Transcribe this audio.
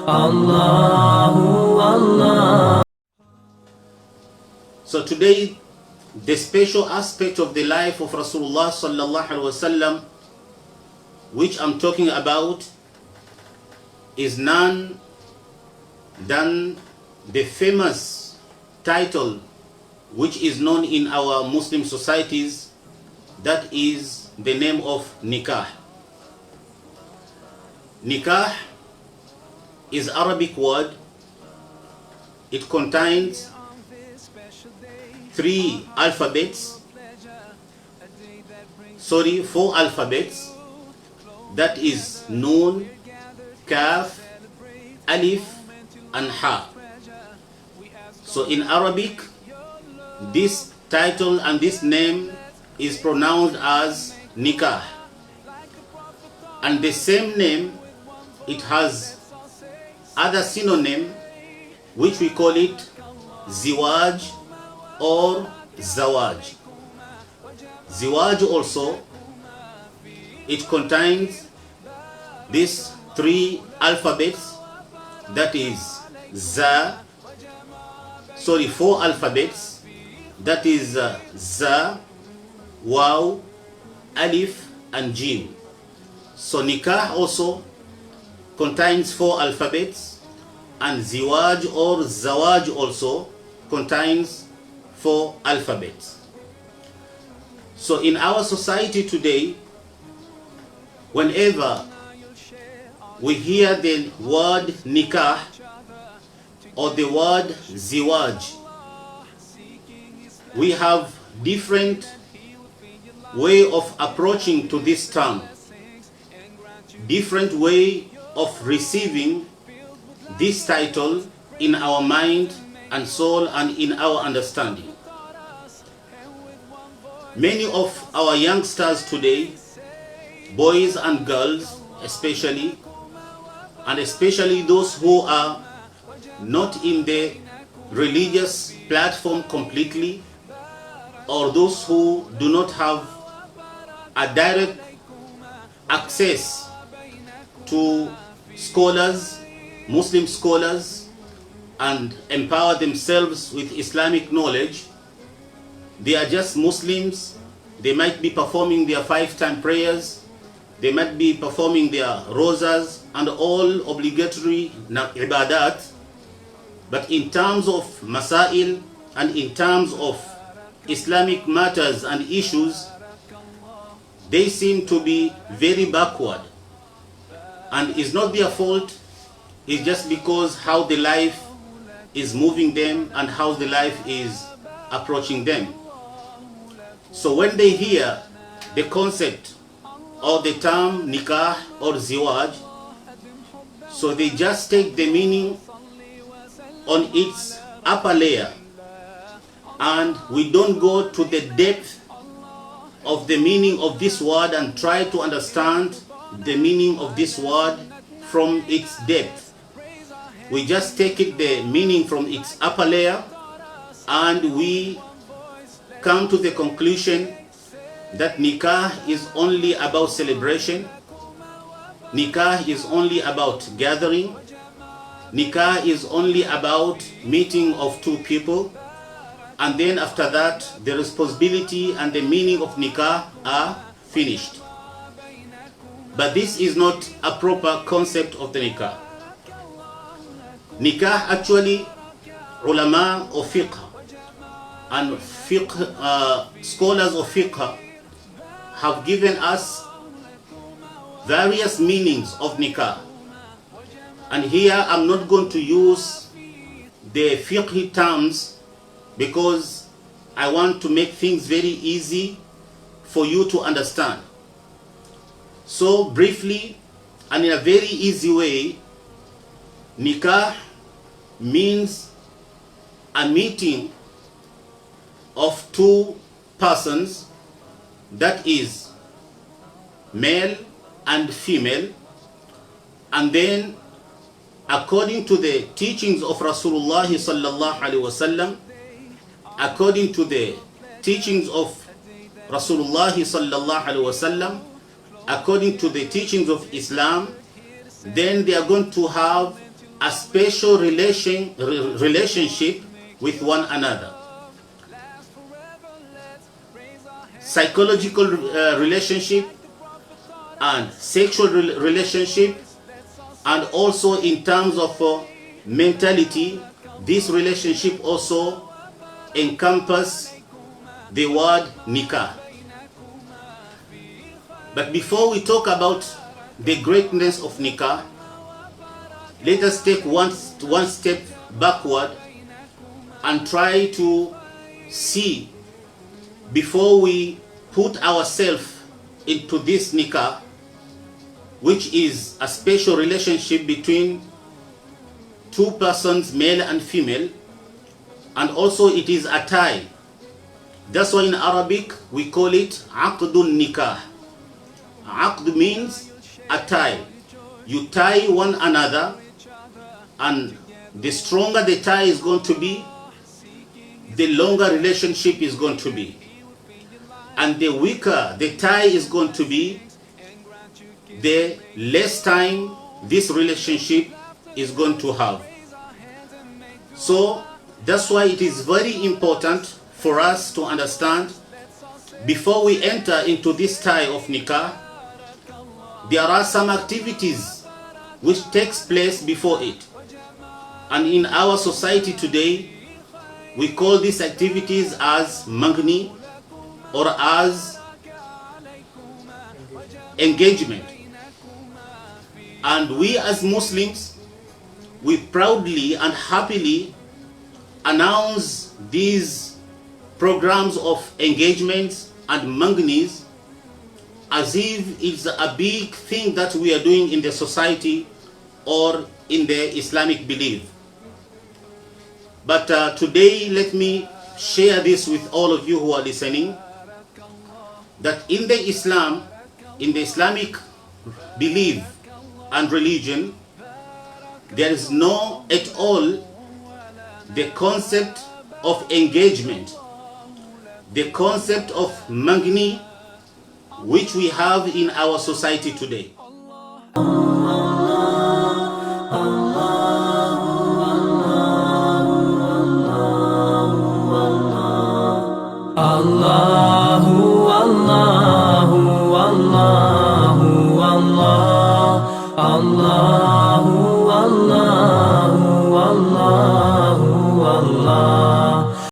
Allahu Allah. So today, the special aspect of the life of Rasulullah sallallahu alaihi wasallam, which I'm talking about, is none than the famous title which is known in our Muslim societies, that is the name of Nikah. Nikah is Arabic word. It contains 4 alphabets, that is Noon, Kaf, Alif and Ha. So in Arabic, this title and this name is pronounced as Nikah, and the same name, it has other synonym which we call it Ziwaj or Zawaj. Ziwaj also, it contains these 3 alphabets, that is 4 alphabets, that is Za, Waw, Alif and Jim. So Nikah also contains 4 alphabets, and Ziwaj or Zawaj also contains 4 alphabets. So in our society today, whenever we hear the word Nikah or the word Ziwaj, we have different way of approaching to this term, different way of receiving this title in our mind and soul and in our understanding. Many of our youngsters today, boys and girls especially, and especially those who are not in the religious platform completely, or those who do not have a direct access to scholars, Muslim scholars, and empower themselves with Islamic knowledge. They are just Muslims. They might be performing their 5-time prayers, they might be performing their rosas and all obligatory ibadat, but in terms of masail and in terms of Islamic matters and issues, they seem to be very backward. And it's not their fault, it's just because how the life is moving them and how the life is approaching them. So when they hear the concept or the term Nikah or Ziwaj, so they just take the meaning on its upper layer, and we don't go to the depth of the meaning of this word and try to understand the meaning of this word from its depth. We just take it, the meaning from its upper layer, and we come to the conclusion that Nikah is only about celebration, Nikah is only about gathering, Nikah is only about meeting of 2 people, and then after that the responsibility and the meaning of Nikah are finished. But this is not a proper concept of the Nikah. Nikah, actually, ulama of fiqh and scholars of fiqh have given us various meanings of Nikah. And here I'm not going to use the fiqh terms because I want to make things very easy for you to understand. So briefly and in a very easy way, Nikah means a meeting of 2 persons, that is male and female, and then according to the teachings of Rasulullah sallallahu alaihi wasallam, according to the teachings of Rasulullah sallallahu alaihi wasallam, according to the teachings of Islam, then they are going to have a special relationship with one another. Psychological relationship and sexual relationship, and also in terms of mentality, this relationship also encompasses the word nikah. But before we talk about the greatness of nikah, let us take one step backward and try to see, before we put ourselves into this nikah, which is a special relationship between two persons, male and female, and also it is a tie. That's why in Arabic we call it aqdun nikah. Aqd means a tie. You tie one another, and the stronger the tie is going to be, the longer relationship is going to be. And the weaker the tie is going to be, the less time this relationship is going to have. So that's why it is very important for us to understand, before we enter into this tie of nikah, there are some activities which takes place before it. And in our society today, we call these activities as mangni, or as engagement. And we as Muslims, we proudly and happily announce these programs of engagements and mangnis as if it's a big thing that we are doing in the society or in the Islamic belief. But today, let me share this with all of you who are listening, that in the Islamic belief and religion, there is no at all the concept of engagement, the concept of mangni, which we have in our society today. Allahu Allahu Allahu Allah, Allahu Allahu Allahu Allah.